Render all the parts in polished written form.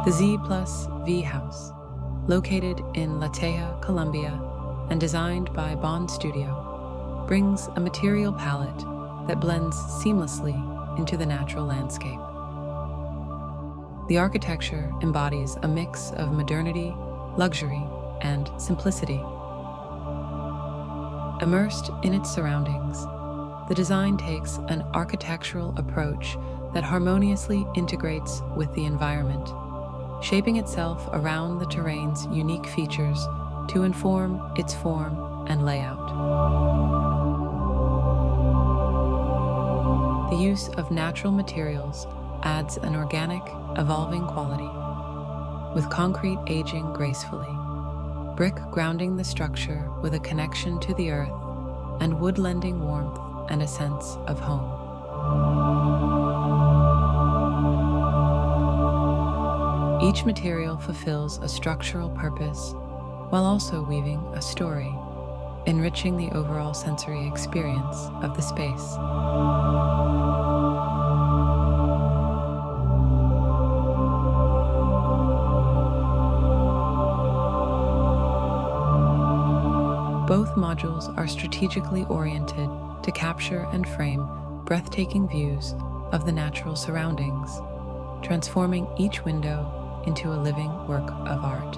The Z+V House, located in Ceja, Colombia, and designed by Bond Studio, brings a material palette that blends seamlessly into the natural landscape. The architecture embodies a mix of modernity, luxury, and simplicity. Immersed in its surroundings, the design takes an architectural approach that harmoniously integrates with the environment, shaping itself around the terrain's unique features to inform its form and layout. The use of natural materials adds an organic, evolving quality, with concrete aging gracefully, brick grounding the structure with a connection to the earth, and wood lending warmth and a sense of home. Each material fulfills a structural purpose while also weaving a story, enriching the overall sensory experience of the space. Both modules are strategically oriented to capture and frame breathtaking views of the natural surroundings, transforming each window into a living work of art.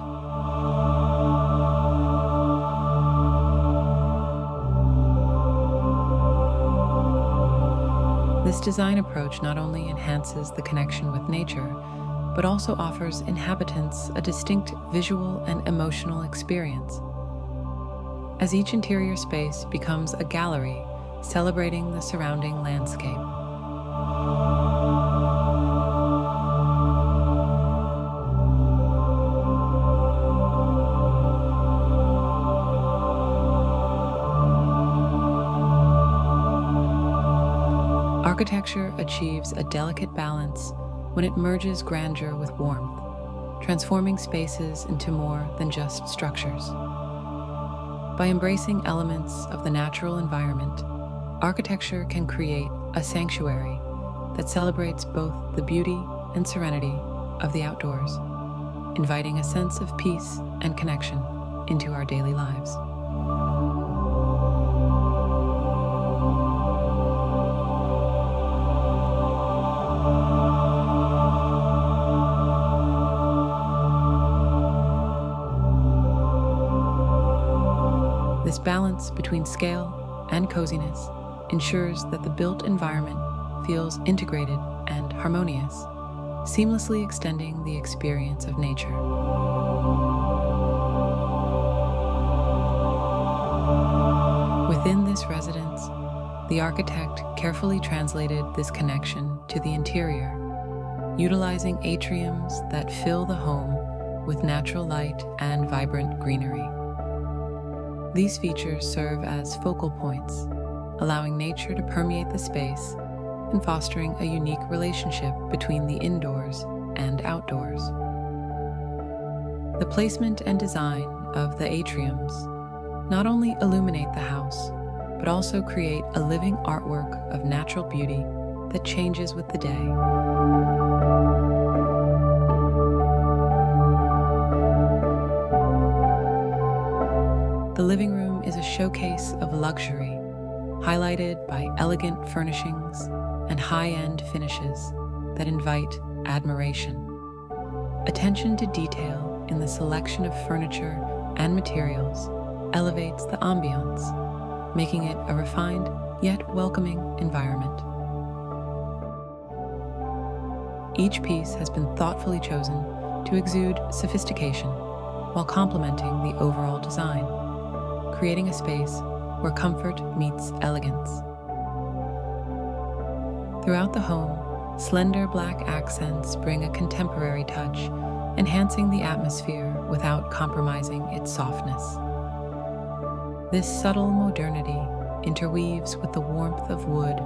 This design approach not only enhances the connection with nature, but also offers inhabitants a distinct visual and emotional experience, as each interior space becomes a gallery celebrating the surrounding landscape. Architecture achieves a delicate balance when it merges grandeur with warmth, transforming spaces into more than just structures. By embracing elements of the natural environment, architecture can create a sanctuary that celebrates both the beauty and serenity of the outdoors, inviting a sense of peace and connection into our daily lives. This balance between scale and coziness ensures that the built environment feels integrated and harmonious, seamlessly extending the experience of nature. Within this residence, the architect carefully translated this connection to the interior, utilizing atriums that fill the home with natural light and vibrant greenery. These features serve as focal points, allowing nature to permeate the space and fostering a unique relationship between the indoors and outdoors. The placement and design of the atriums not only illuminate the house, but also create a living artwork of natural beauty that changes with the day. The living room is a showcase of luxury, highlighted by elegant furnishings and high-end finishes that invite admiration. Attention to detail in the selection of furniture and materials elevates the ambiance, making it a refined yet welcoming environment. Each piece has been thoughtfully chosen to exude sophistication while complementing the overall design, creating a space where comfort meets elegance. Throughout the home, slender black accents bring a contemporary touch, enhancing the atmosphere without compromising its softness. This subtle modernity interweaves with the warmth of wood,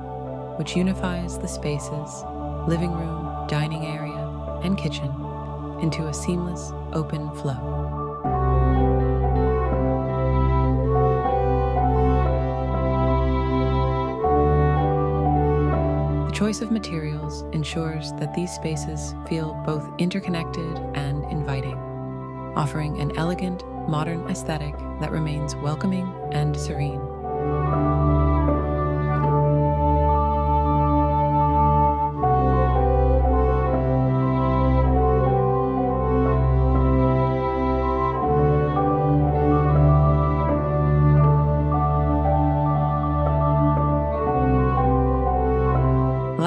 which unifies the spaces, living room, dining area, and kitchen into a seamless, open flow. The choice of materials ensures that these spaces feel both interconnected and inviting, offering an elegant, modern aesthetic that remains welcoming and serene.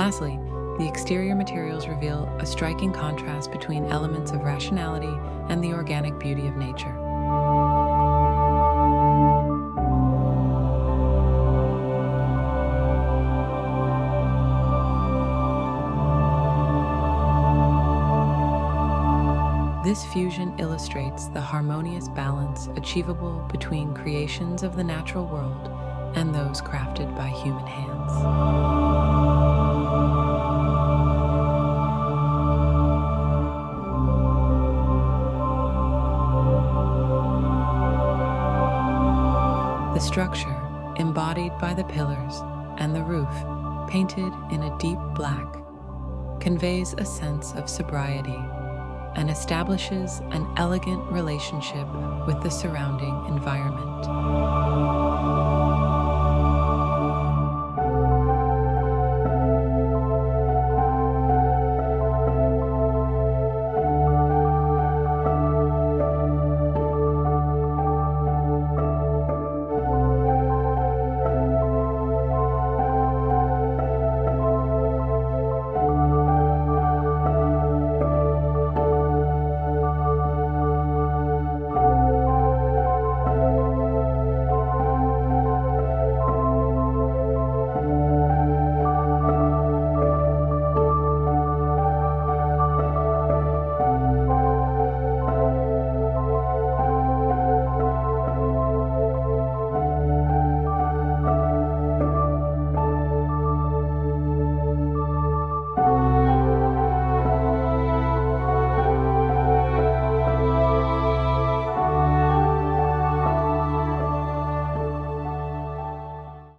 Lastly, the exterior materials reveal a striking contrast between elements of rationality and the organic beauty of nature. This fusion illustrates the harmonious balance achievable between creations of the natural world and those crafted by human hands. The structure, embodied by the pillars and the roof, painted in a deep black, conveys a sense of sobriety and establishes an elegant relationship with the surrounding environment.